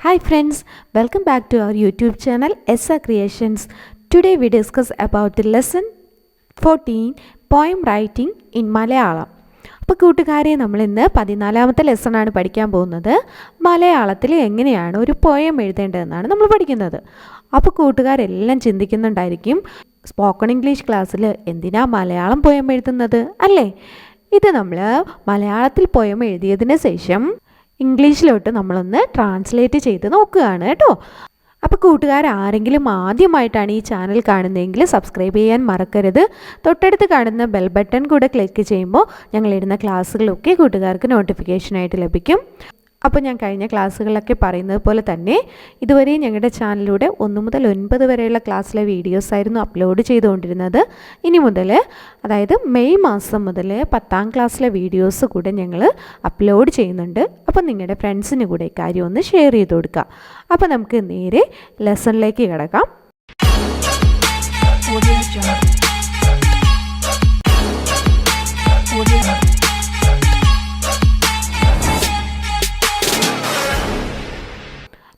Hi friends, welcome back to our YouTube channel SA Creations. Today we discuss about the lesson 14 poem writing in Malayalam. അപ്പോൾ കൂട്ടുകാരെ നമ്മൾ ഇന്ന് 14ാമത്തെ lesson ആണ് പഠിക്കാൻ പോകുന്നത്. മലയാളത്തിൽ എങ്ങനെയാണ് ഒരു പോയം എഴുതേണ്ടതെന്നാണ് നമ്മൾ പഠിക്കുന്നത്. അപ്പോൾ കൂട്ടുകാരെല്ലാം ചിന്തിക്കുന്നുണ്ടായിരിക്കും, സ്പോക്കൺ ഇംഗ്ലീഷ് ക്ലാസ്സിൽ എന്തിനാ മലയാളം പോയം എഴുതുന്നത് അല്ലേ? ഇത് നമ്മൾ മലയാളത്തിൽ പോയം എഴുതിയതിന് ശേഷം ഇംഗ്ലീഷിലോട്ട് നമ്മളൊന്ന് ട്രാൻസ്ലേറ്റ് ചെയ്ത് നോക്കുകയാണ് കേട്ടോ. അപ്പോൾ കൂട്ടുകാർ ആരെങ്കിലും ആദ്യമായിട്ടാണ് ഈ ചാനൽ കാണുന്നതെങ്കിൽ സബ്സ്ക്രൈബ് ചെയ്യാൻ മറക്കരുത്. തൊട്ടടുത്ത് കാണുന്ന ബെൽ ബട്ടൺ കൂടെ ക്ലിക്ക് ചെയ്യുമ്പോൾ ഞങ്ങളിടുന്ന ക്ലാസ്സുകളൊക്കെ കൂട്ടുകാർക്ക് നോട്ടിഫിക്കേഷനായിട്ട് ലഭിക്കും. അപ്പോൾ ഞാൻ കഴിഞ്ഞ ക്ലാസ്സുകളിലൊക്കെ പറയുന്നത് പോലെ തന്നെ ഇതുവരെ ഞങ്ങളുടെ ചാനലിലൂടെ 1 മുതൽ 9 വരെയുള്ള ക്ലാസ്സിലെ വീഡിയോസായിരുന്നു അപ്ലോഡ് ചെയ്തുകൊണ്ടിരുന്നത്. ഇനി മുതൽ, അതായത് മെയ് മാസം മുതൽ 10ാം ക്ലാസ്സിലെ വീഡിയോസ് കൂടെ ഞങ്ങൾ അപ്ലോഡ് ചെയ്യുന്നുണ്ട്. അപ്പോൾ നിങ്ങളുടെ ഫ്രണ്ട്സിന് കൂടെ കാര്യം ഒന്ന് ഷെയർ ചെയ്ത് കൊടുക്കുക. അപ്പോൾ നമുക്ക് നേരെ ലെസണിലേക്ക് കിടക്കാം.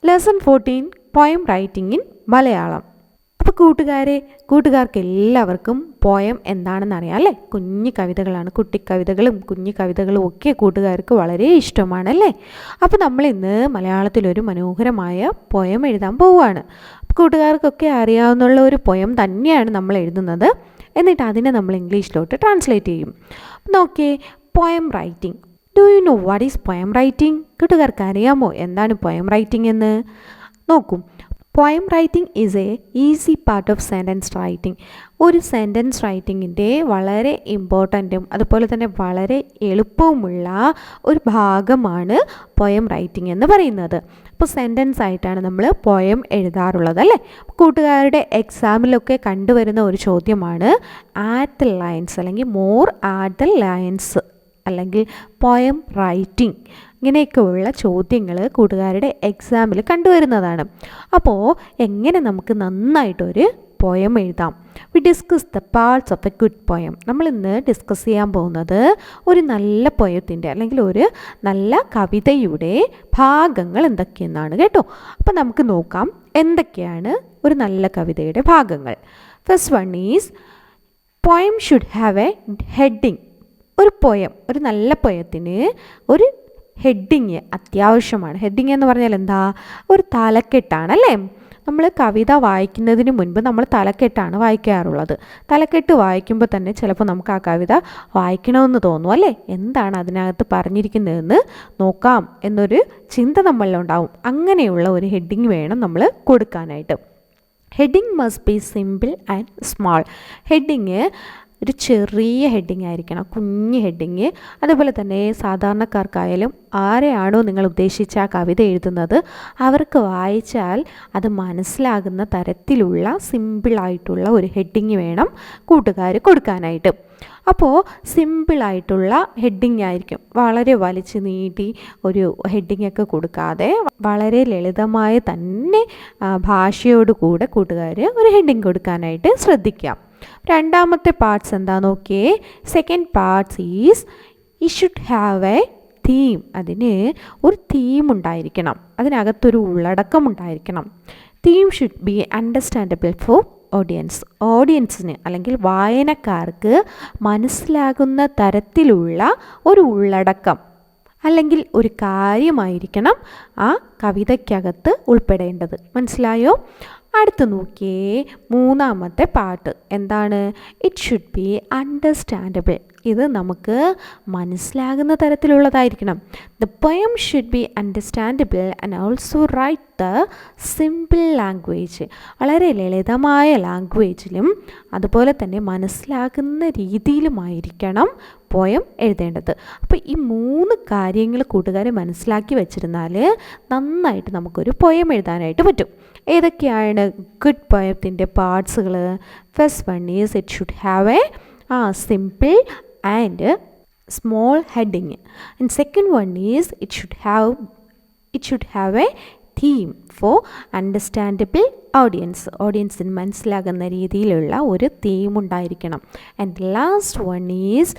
Lesson 14 poem writing in Malayalam. അപ്പോൾ കൂട്ടുകാർക്ക് എല്ലാവർക്കും പോയം എന്താണെന്ന് അറിയാം അല്ലേ? കുഞ്ഞു കവിതകളാണ്, കുട്ടിക്കവിതകളും കുഞ്ഞു കവിതകളും ഒക്കെ കൂട്ടുകാർക്ക് വളരെ ഇഷ്ടമാണല്ലേ? അപ്പോൾ നമ്മളിന്ന് മലയാളത്തിലൊരു മനോഹരമായ പോയം എഴുതാൻ പോവുകയാണ്. കൂട്ടുകാർക്കൊക്കെ അറിയാവുന്ന ഒരു പോയം തന്നെയാണ് നമ്മൾ എഴുതുന്നത്. എന്നിട്ട് അതിനെ നമ്മൾ ഇംഗ്ലീഷിലോട്ട് ട്രാൻസ്ലേറ്റ് ചെയ്യും. നോക്കിയേ, poem writing. Do you know what is poem writing? കൂട്ടുകാർക്ക് അറിയാമോ എന്താണ് പോയം റൈറ്റിംഗ് എന്ന്? നോക്കൂ, poem writing is A easy part of sentence writing. ഒരു സെൻറ്റൻസ് റൈറ്റിങ്ങിൻ്റെ വളരെ ഇമ്പോർട്ടൻറ്റും അതുപോലെ തന്നെ വളരെ എളുപ്പവുമുള്ള ഒരു ഭാഗമാണ് പോയം റൈറ്റിംഗ് എന്ന് പറയുന്നത്. അപ്പോൾ സെൻറ്റൻസ് ആയിട്ടാണ് നമ്മൾ പോയം എഴുതാറുള്ളത് അല്ലേ? കൂട്ടുകാരുടെ എക്സാമിലൊക്കെ കണ്ടുവരുന്ന ഒരു ചോദ്യമാണ് ആറ്റ് ദ ലൈൻസ്, അല്ലെങ്കിൽ മോർ ആറ്റ് ദ ലൈൻസ്, അല്ലെങ്കിൽ പോയം റൈറ്റിംഗ്. ഇങ്ങനെയൊക്കെയുള്ള ചോദ്യങ്ങൾ കൂട്ടുകാരുടെ എക്സാമിൽ കണ്ടുവരുന്നതാണ്. അപ്പോൾ എങ്ങനെ നമുക്ക് നന്നായിട്ടൊരു പോയം എഴുതാം? We discuss the parts of A good poem. നമ്മളിന്ന് ഡിസ്കസ് ചെയ്യാൻ പോകുന്നത് ഒരു നല്ല പോയത്തിൻ്റെ അല്ലെങ്കിൽ ഒരു നല്ല കവിതയുടെ ഭാഗങ്ങൾ എന്തൊക്കെയെന്നാണ് കേട്ടോ. അപ്പോൾ നമുക്ക് നോക്കാം എന്തൊക്കെയാണ് ഒരു നല്ല കവിതയുടെ ഭാഗങ്ങൾ. First one is poem should have A heading. ഒരു നല്ല പോയത്തിന് ഒരു ഹെഡിങ് അത്യാവശ്യമാണ്. ഹെഡിങ് എന്ന് പറഞ്ഞാൽ എന്താ? ഒരു തലക്കെട്ടാണല്ലേ? നമ്മൾ കവിത വായിക്കുന്നതിന് മുൻപ് നമ്മൾ തലക്കെട്ടാണ് വായിക്കാറുള്ളത്. തലക്കെട്ട് വായിക്കുമ്പോൾ തന്നെ ചിലപ്പോൾ നമുക്ക് ആ കവിത വായിക്കണമെന്ന് തോന്നും അല്ലേ? എന്താണ് അതിനകത്ത് പറഞ്ഞിരിക്കുന്നതെന്ന് നോക്കാം എന്നൊരു ചിന്ത നമ്മളിലുണ്ടാവും. അങ്ങനെയുള്ള ഒരു ഹെഡിങ് വേണം നമ്മൾ കൊടുക്കാനായിട്ട്. Heading must be simple and small. Heading ഒരു ചെറിയ ഹെഡിങ് ആയിരിക്കണം, കുഞ്ഞ് ഹെഡിങ്. അതുപോലെ തന്നെ സാധാരണക്കാർക്കായാലും ആരെയാണോ നിങ്ങൾ ഉദ്ദേശിച്ച ആ കവിത എഴുതുന്നത് അവർക്ക് വായിച്ചാൽ അത് മനസ്സിലാകുന്ന തരത്തിലുള്ള സിമ്പിളായിട്ടുള്ള ഒരു ഹെഡിങ് വേണം കൂട്ടുകാർ കൊടുക്കാനായിട്ട്. അപ്പോൾ സിമ്പിളായിട്ടുള്ള ഹെഡിങ് ആയിരിക്കും. വളരെ വലിച്ചു നീട്ടി ഒരു ഹെഡിങ്ങൊക്കെ കൊടുക്കാതെ വളരെ ലളിതമായ തന്നെ ഭാഷയോടുകൂടെ കൂട്ടുകാർ ഒരു ഹെഡിങ് കൊടുക്കാനായിട്ട് ശ്രദ്ധിക്കാം. രണ്ടാമത്തെ പാർട്സ് എന്താ നോക്കിയേ. Second parts is it should have a theme. അതിന് ഒരു തീം ഉണ്ടായിരിക്കണം, അതിനകത്തൊരു ഉള്ളടക്കം ഉണ്ടായിരിക്കണം. Theme should be understandable for ഓഡിയൻസിന് അല്ലെങ്കിൽ വായനക്കാർക്ക് മനസ്സിലാകുന്ന തരത്തിലുള്ള ഒരു ഉള്ളടക്കം അല്ലെങ്കിൽ ഒരു കാര്യമായിരിക്കണം ആ കവിതയ്ക്കകത്ത് ഉൾപ്പെടേണ്ടത്. മനസ്സിലായോ? അടുത്ത് നോക്കിയേ, മൂന്നാമത്തെ പാർട്ട് എന്താണ്? It should be understandable. ഇത് നമുക്ക് മനസ്സിലാകുന്ന തരത്തിലുള്ളതായിരിക്കണം. The poem should be understandable and also write the simple language. വളരെ ലളിതമായ ലാംഗ്വേജിലും അതുപോലെ തന്നെ മനസ്സിലാകുന്ന രീതിയിലുമായിരിക്കണം പോയം എഴുതേണ്ടത്. അപ്പോൾ ഈ 3 കാര്യങ്ങൾ കൂട്ടുകാരെ മനസ്സിലാക്കി വെച്ചിരുന്നാൽ നന്നായിട്ട് നമുക്കൊരു പോയം എഴുതാനായിട്ട് പറ്റും. ഏതൊക്കെയാണ് ഗുഡ് പോയത്തിൻ്റെ പാർട്സുകൾ? First one is it should have a simple and small heading, and second one is it should have a theme for understandable audience-ന് മനസ്സിലാകുന്ന രീതിയിലുള്ള ഒരു തീം ഉണ്ടായിരിക്കണം. And last one is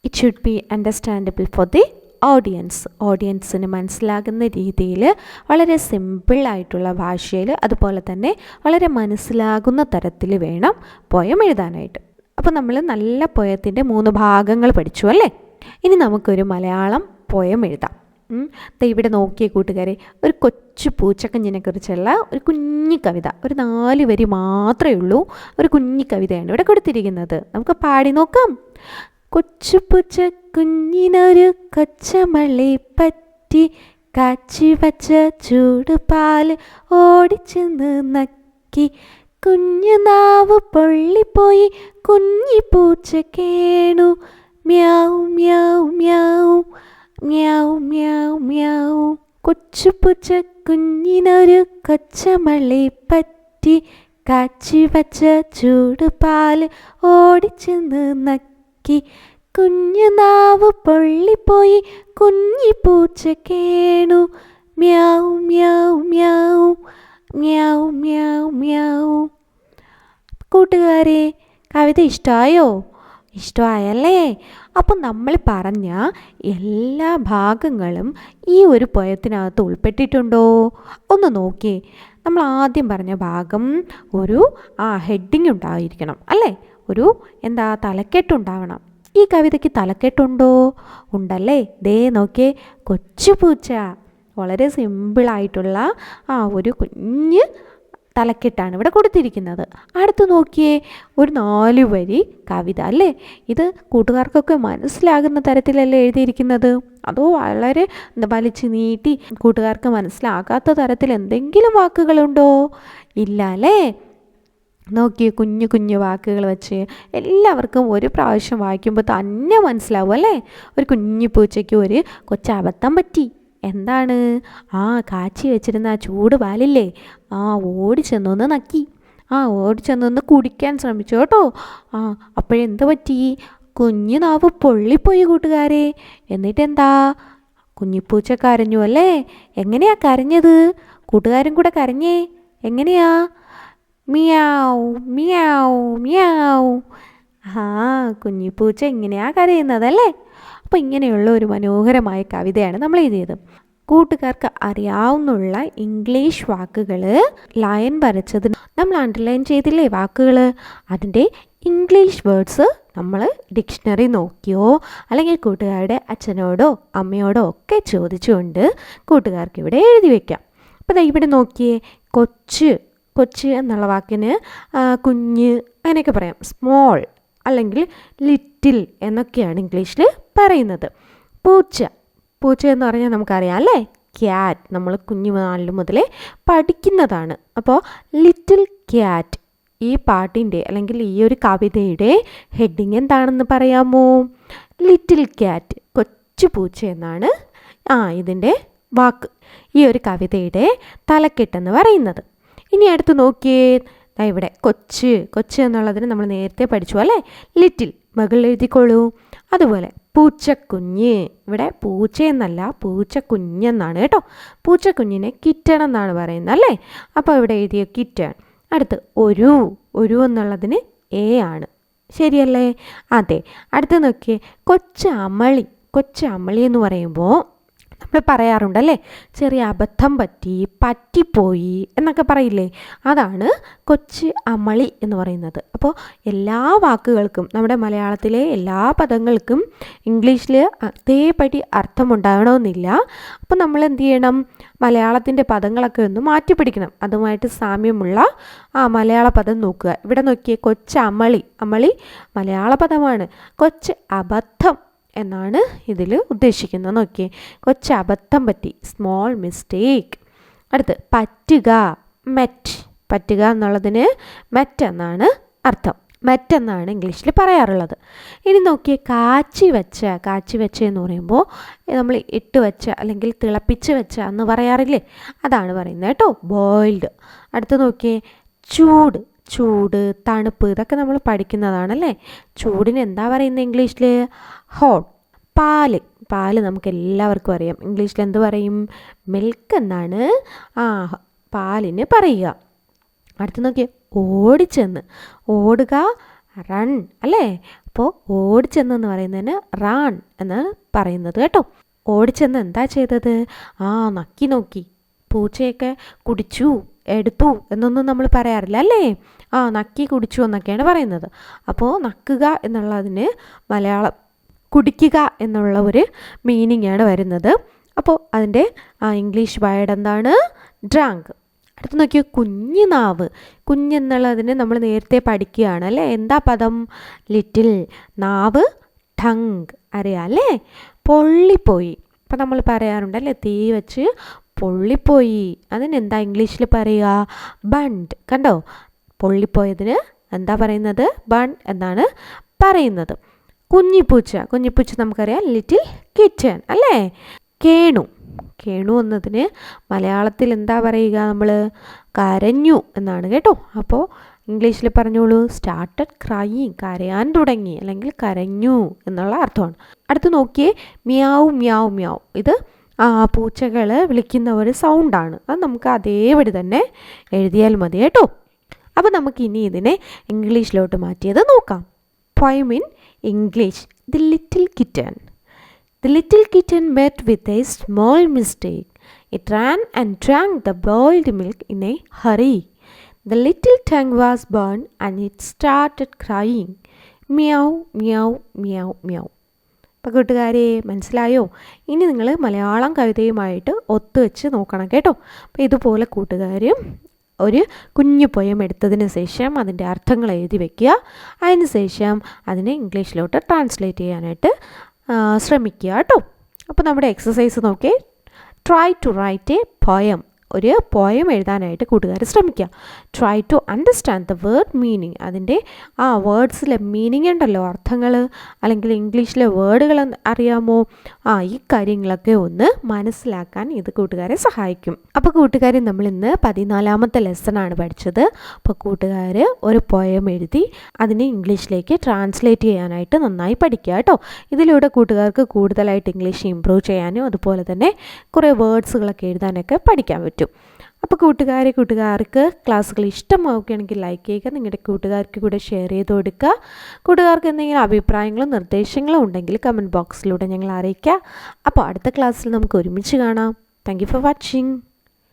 it should be understandable for the ഓഡിയൻസിന് മനസ്സിലാകുന്ന രീതിയിൽ വളരെ സിമ്പിളായിട്ടുള്ള ഭാഷയിൽ അതുപോലെ തന്നെ വളരെ മനസ്സിലാകുന്ന തരത്തിൽ വേണം പോയം എഴുതാനായിട്ട്. അപ്പോൾ നമ്മൾ നല്ല പോയത്തിൻ്റെ 3 ഭാഗങ്ങൾ പഠിച്ചു അല്ലേ? ഇനി നമുക്കൊരു മലയാളം പോയം എഴുതാം. ഇവിടെ നോക്കിയ കൂട്ടുകാരെ, ഒരു കൊച്ചു പൂച്ചക്കുഞ്ഞിനെ കുറിച്ചുള്ള ഒരു കുഞ്ഞി കവിത, ഒരു 4 വരി മാത്രമേ ഉള്ളൂ. ഒരു കുഞ്ഞി കവിതയാണ് ഇവിടെ കൊടുത്തിരിക്കുന്നത്. നമുക്ക് പാടി നോക്കാം. കൊച്ചു പൂച്ചക്കുഞ്ഞിനൊരു കൊച്ചമള്ളി പറ്റി, കാച്ചി വച്ച ചൂടുപാൽ ഓടിച്ചെന്ന് നക്കി, കുഞ്ഞു നാവ് പൊള്ളിപ്പോയി കുഞ്ഞി പൂച്ച കേണു, മ്യാവ് മ്യാവ് മ്യാവ് മ്യാവ് മ്യാവ് മ്യാവ്. കൊച്ചു പൂച്ചക്കുഞ്ഞിനൊരു കൊച്ചമള്ളി പറ്റി, കാച്ചി വച്ച ചൂടുപാൽ ഓടിച്ചെന്ന് നക്കി, കുഞ്ഞു നാവ് പൊള്ളിപ്പോയി കുഞ്ഞി പൂച്ച കേണു, മ്യാവ് മ്യാവ് മ്യാവ് മ്യാവ് മ്യാവ് മ്യാവ്. കൂട്ടുകാരെ, കവിത ഇഷ്ടമായോ? ഇഷ്ടമായല്ലേ? അപ്പം നമ്മൾ പറഞ്ഞ എല്ലാ ഭാഗങ്ങളും ഈ ഒരു പോയത്തിനകത്ത് ഉൾപ്പെട്ടിട്ടുണ്ടോ? ഒന്ന് നോക്കിയേ. നമ്മൾ ആദ്യം പറഞ്ഞ ഭാഗം ഒരു ഹെഡിങ് ഉണ്ടായിരിക്കണം അല്ലേ? ഒരു തലക്കെട്ടുണ്ടാവണം. ഈ കവിതയ്ക്ക് തലക്കെട്ടുണ്ടോ? ഉണ്ടല്ലേ. ദേ നോക്കിയേ, കൊച്ചു പൂച്ച. വളരെ സിമ്പിളായിട്ടുള്ള ഒരു കുഞ്ഞ് തലക്കെട്ടാണ് ഇവിടെ കൊടുത്തിരിക്കുന്നത്. അടുത്ത് നോക്കിയേ, ഒരു 4 വരി കവിത അല്ലേ? ഇത് കൂട്ടുകാർക്കൊക്കെ മനസ്സിലാകുന്ന തരത്തിലല്ലേ എഴുതിയിരിക്കുന്നത്? അതോ വളരെ വലിച്ചു നീട്ടി കൂട്ടുകാർക്ക് മനസ്സിലാകാത്ത തരത്തിൽ എന്തെങ്കിലും വാക്കുകളുണ്ടോ? ഇല്ല അല്ലേ? നോക്കിയേ, കുഞ്ഞു കുഞ്ഞു വാക്കുകൾ വെച്ച് എല്ലാവർക്കും ഒരു പ്രാവശ്യം വായിക്കുമ്പോൾ തന്നെ മനസ്സിലാവും അല്ലേ? ഒരു കുഞ്ഞു പൂച്ചയ്ക്ക് ഒരു കൊച്ചബദ്ധം പറ്റി. എന്താണ്? കാച്ചി വെച്ചിരുന്ന ചൂട് പാലില്ലേ, ഓടിച്ചെന്നൊന്ന് നക്കി, ഓടിച്ചെന്നൊന്ന് കുടിക്കാൻ ശ്രമിച്ചു കേട്ടോ. അപ്പോഴെന്ത് പറ്റി? കുഞ്ഞു നാവ് പൊള്ളിപ്പോയി കൂട്ടുകാരെ. എന്നിട്ടെന്താ? കുഞ്ഞിപ്പൂച്ച കരഞ്ഞു അല്ലേ? എങ്ങനെയാ കരഞ്ഞത്? കൂട്ടുകാരും കൂടെ കരഞ്ഞേ. എങ്ങനെയാ? Meow meow meow. കുഞ്ഞിപ്പൂച്ച ഇങ്ങനെയാ കരയുന്നതല്ലേ? അപ്പോൾ ഇങ്ങനെയുള്ള ഒരു മനോഹരമായ കവിതയാണ് നമ്മൾ എഴുതിയത്. കൂട്ടുകാർക്ക് അറിയാവുന്നുള്ള ഇംഗ്ലീഷ് വാക്കുകൾ ലൈൻ വരച്ചത് നമ്മൾ അണ്ടർലൈൻ ചെയ്തില്ലേ വാക്കുകൾ? അതിൻ്റെ ഇംഗ്ലീഷ് വേർഡ്സ് നമ്മൾ ഡിക്ഷണറി നോക്കിയോ അല്ലെങ്കിൽ കൂട്ടുകാരുടെ അച്ഛനോടോ അമ്മയോടോ ഒക്കെ ചോദിച്ചുകൊണ്ട് കൂട്ടുകാർക്ക് ഇവിടെ എഴുതി വയ്ക്കാം. അപ്പോൾ ഇവിടെ നോക്കിയേ, കൊച്ച് എന്നുള്ള വാക്കിന് കുഞ്ഞ് അങ്ങനെയൊക്കെ പറയാം. സ്മോൾ അല്ലെങ്കിൽ ലിറ്റിൽ എന്നൊക്കെയാണ് ഇംഗ്ലീഷിൽ പറയുന്നത്. പൂച്ച എന്ന് പറഞ്ഞാൽ നമുക്കറിയാം അല്ലേ? ക്യാറ്റ്. നമ്മൾ കുഞ്ഞു നാളിൽ മുതലേ പഠിക്കുന്നതാണ്. അപ്പോൾ ലിറ്റിൽ ക്യാറ്റ്. ഈ പാട്ടിൻ്റെ അല്ലെങ്കിൽ ഈ ഒരു കവിതയുടെ ഹെഡിങ് എന്താണെന്ന് പറയാമോ? ലിറ്റിൽ ക്യാറ്റ്, കൊച്ചു പൂച്ച എന്നാണ് ഇതിൻ്റെ വാക്ക്, ഈ ഒരു കവിതയുടെ തലക്കെട്ടെന്ന് പറയുന്നത്. ഇനി അടുത്ത് നോക്കിയേ, ഇവിടെ കൊച്ച് എന്നുള്ളതിന് നമ്മൾ നേരത്തെ പഠിച്ചു അല്ലേ? ലിറ്റിൽ മകൾ എഴുതിക്കോളൂ. അതുപോലെ പൂച്ചക്കുഞ്ഞ്, ഇവിടെ പൂച്ചയെന്നല്ല പൂച്ചക്കുഞ്ഞെന്നാണ് കേട്ടോ. പൂച്ചക്കുഞ്ഞിനെ കിറ്റൺ എന്നാണ് പറയുന്നത് അല്ലേ? അപ്പോൾ ഇവിടെ എഴുതിയ കിറ്റൺ. അടുത്ത് ഒരു എന്നുള്ളതിന് എ ആണ്, ശരിയല്ലേ? അതെ. അടുത്ത് നോക്കിയേ, കൊച്ചമളി എന്ന് പറയുമ്പോൾ നമ്മൾ പറയാറുണ്ടല്ലേ, ചെറിയ അബദ്ധം പറ്റിപ്പോയി എന്നൊക്കെ പറയില്ലേ? അതാണ് കൊച്ച് അമളി എന്ന് പറയുന്നത്. അപ്പോൾ എല്ലാ വാക്കുകൾക്കും, നമ്മുടെ മലയാളത്തിലെ എല്ലാ പദങ്ങൾക്കും ഇംഗ്ലീഷിൽ അതേപടി അർത്ഥമുണ്ടാകണമെന്നില്ല. അപ്പോൾ നമ്മൾ എന്ത് ചെയ്യണം? മലയാളത്തിൻ്റെ പദങ്ങളൊക്കെ ഒന്ന് മാറ്റിപ്പിടിക്കണം. അതുമായിട്ട് സാമ്യമുള്ള മലയാള പദം നോക്കുക. ഇവിടെ നോക്കിയേ, കൊച്ചമളി മലയാള പദമാണ്. കൊച്ച് അബദ്ധം എന്നാണ് ഇതിൽ ഉദ്ദേശിക്കുന്നത്. നോക്കിയേ, കൊച്ചബദ്ധം പറ്റി, സ്മോൾ മിസ്റ്റേക്ക്. അടുത്ത് പറ്റുക എന്നുള്ളതിന് മെറ്റ് എന്നാണ് അർത്ഥം. മെറ്റ് എന്നാണ് ഇംഗ്ലീഷിൽ പറയാറുള്ളത്. ഇനി നോക്കിയേ, കാച്ചി വെച്ച എന്ന് പറയുമ്പോൾ നമ്മൾ ഇട്ട് വെച്ച അല്ലെങ്കിൽ തിളപ്പിച്ച് വെച്ച എന്ന് പറയാറില്ലേ? അതാണ് പറയുന്നത് കേട്ടോ, ബോയിൽഡ്. അടുത്ത് നോക്കിയേ, ചൂട് തണുപ്പ്, ഇതൊക്കെ നമ്മൾ പഠിക്കുന്നതാണല്ലേ. ചൂടിന് എന്താ പറയുന്നത് ഇംഗ്ലീഷിൽ? ഹോട്ട്. പാല് നമുക്ക് എല്ലാവർക്കും അറിയാം. ഇംഗ്ലീഷിൽ എന്ത് പറയും? മിൽക്ക് എന്നാണ് പാലിന് പറയുക. അടുത്ത് നോക്കിയേ, ഓടുക, റൺ അല്ലേ? അപ്പോൾ ഓടിച്ചെന്ന് പറയുന്നതിന് റൺ എന്നാണ് പറയുന്നത് കേട്ടോ. ഓടിച്ചെന്ന് എന്താ ചെയ്തത്? നക്കി നോക്കി. പൂച്ചയൊക്കെ കുടിച്ചു, എടുത്തു എന്നൊന്നും നമ്മൾ പറയാറില്ല അല്ലേ? നക്കി കുടിച്ചു എന്നൊക്കെയാണ് പറയുന്നത്. അപ്പോൾ നക്കുക എന്നുള്ളതിന് മലയാളം കുടിക്കുക എന്നുള്ള ഒരു മീനിങ് ആണ് വരുന്നത്. അപ്പോൾ അതിൻ്റെ ഇംഗ്ലീഷ് വേർഡ് എന്താണ്? ഡ്രാങ്ക്. അടുത്ത് നോക്കിയോ, കുഞ്ഞുനാവ്. കുഞ്ഞെന്നുള്ളതിന് നമ്മൾ നേരത്തെ പഠിക്കുകയാണ് അല്ലേ? എന്താ പദം? ലിറ്റിൽ. നാവ് ടങ്. അറിയാം അല്ലേ? പൊള്ളിപ്പോയി. ഇപ്പം നമ്മൾ പറയാറുണ്ടല്ലേ, തീ വെച്ച് പൊള്ളിപ്പോയി. അതിനെന്താ ഇംഗ്ലീഷിൽ പറയുക? ബൺഡ്. കണ്ടോ? പൊള്ളിപ്പോയതിന് എന്താ പറയുന്നത്? ബൺ എന്നാണ് പറയുന്നത്. കുഞ്ഞിപ്പൂച്ച നമുക്കറിയാം, ലിറ്റിൽ കിറ്റൻ അല്ലേ? കേണു. കേണു എന്നതിന് മലയാളത്തിൽ എന്താ പറയുക? നമ്മൾ കരഞ്ഞു എന്നാണ് കേട്ടോ. അപ്പോൾ ഇംഗ്ലീഷിൽ പറഞ്ഞോളൂ, സ്റ്റാർട്ടഡ് ക്രൈയിങ്. കരയാൻ തുടങ്ങി അല്ലെങ്കിൽ കരഞ്ഞു എന്നുള്ള അർത്ഥമാണ്. അടുത്ത് നോക്കിയേ, മ്യാവ് മ്യാവ് മ്യാവ്. ഇത് പൂച്ചകൾ വിളിക്കുന്ന ഒരു സൗണ്ടാണ്. അത് നമുക്ക് അതേപടി തന്നെ എഴുതിയാൽ മതി കേട്ടോ. അപ്പോൾ നമുക്കിനി ഇതിനെ ഇംഗ്ലീഷിലോട്ട് മാറ്റിയത് നോക്കാം. Poem in English. The little kitten. The little kitten met with a small mistake. It ran and drank the boiled milk in a hurry. The little tongue was burned and it started crying. Meow, meow, meow, meow. അപ്പോൾ കൂട്ടുകാരെ മനസ്സിലായോ? ഇനി നിങ്ങൾ മലയാളം കവിതയുമായിട്ട് ഒത്തുവെച്ച് നോക്കണം കേട്ടോ. അപ്പോൾ ഇതുപോലെ കൂട്ടുകാരും ഒരു കുഞ്ഞു പോയം എടുത്തതിന് ശേഷം അതിൻ്റെ അർത്ഥങ്ങൾ എഴുതി വയ്ക്കുക. അതിന് ശേഷം അതിനെ ഇംഗ്ലീഷിലോട്ട് ട്രാൻസ്ലേറ്റ് ചെയ്യാനായിട്ട് ശ്രമിക്കുക കേട്ടോ. അപ്പോൾ നമ്മുടെ എക്സസൈസ് നോക്കി, try to write a poem. ഒരു പോയം എഴുതാനായിട്ട് കൂട്ടുകാർ ശ്രമിക്കുക. Try to understand the word meaning. അതിൻ്റെ വേർഡ്സിലെ മീനിങ് ഉണ്ടല്ലോ, അർത്ഥങ്ങൾ അല്ലെങ്കിൽ ഇംഗ്ലീഷിലെ വേർഡുകൾ അറിയാമോ? ഈ കാര്യങ്ങളൊക്കെ ഒന്ന് മനസ്സിലാക്കാൻ ഇത് കൂട്ടുകാരെ സഹായിക്കും. അപ്പോൾ കൂട്ടുകാരെ നമ്മൾ ഇന്ന് 14ാമത്തെ ലെസണാണ് പഠിച്ചത്. അപ്പോൾ കൂട്ടുകാർ ഒരു പോയം എഴുതി അതിനെ ഇംഗ്ലീഷിലേക്ക് ട്രാൻസ്ലേറ്റ് ചെയ്യാനായിട്ട് നന്നായി പഠിക്കുക കേട്ടോ. ഇതിലൂടെ കൂട്ടുകാർക്ക് കൂടുതലായിട്ട് ഇംഗ്ലീഷ് ഇമ്പ്രൂവ് ചെയ്യാനും അതുപോലെ തന്നെ കുറേ വേർഡ്സുകളൊക്കെ എഴുതാനൊക്കെ പഠിക്കാൻ പറ്റും. അപ്പോൾ കൂട്ടുകാർക്ക് ക്ലാസ്സുകൾ ഇഷ്ടമാവുകയാണെങ്കിൽ ലൈക്ക് ചെയ്യുക, നിങ്ങളുടെ കൂട്ടുകാർക്ക് കൂടെ ഷെയർ ചെയ്ത് കൊടുക്കുക. കൂട്ടുകാർക്ക് എന്തെങ്കിലും അഭിപ്രായങ്ങളും നിർദ്ദേശങ്ങളും ഉണ്ടെങ്കിൽ കമൻറ്റ് ബോക്സിലൂടെ ഞങ്ങൾ അറിയിക്കുക. അപ്പോൾ അടുത്ത ക്ലാസ്സിൽ നമുക്ക് ഒരുമിച്ച് കാണാം. Thank you for watching.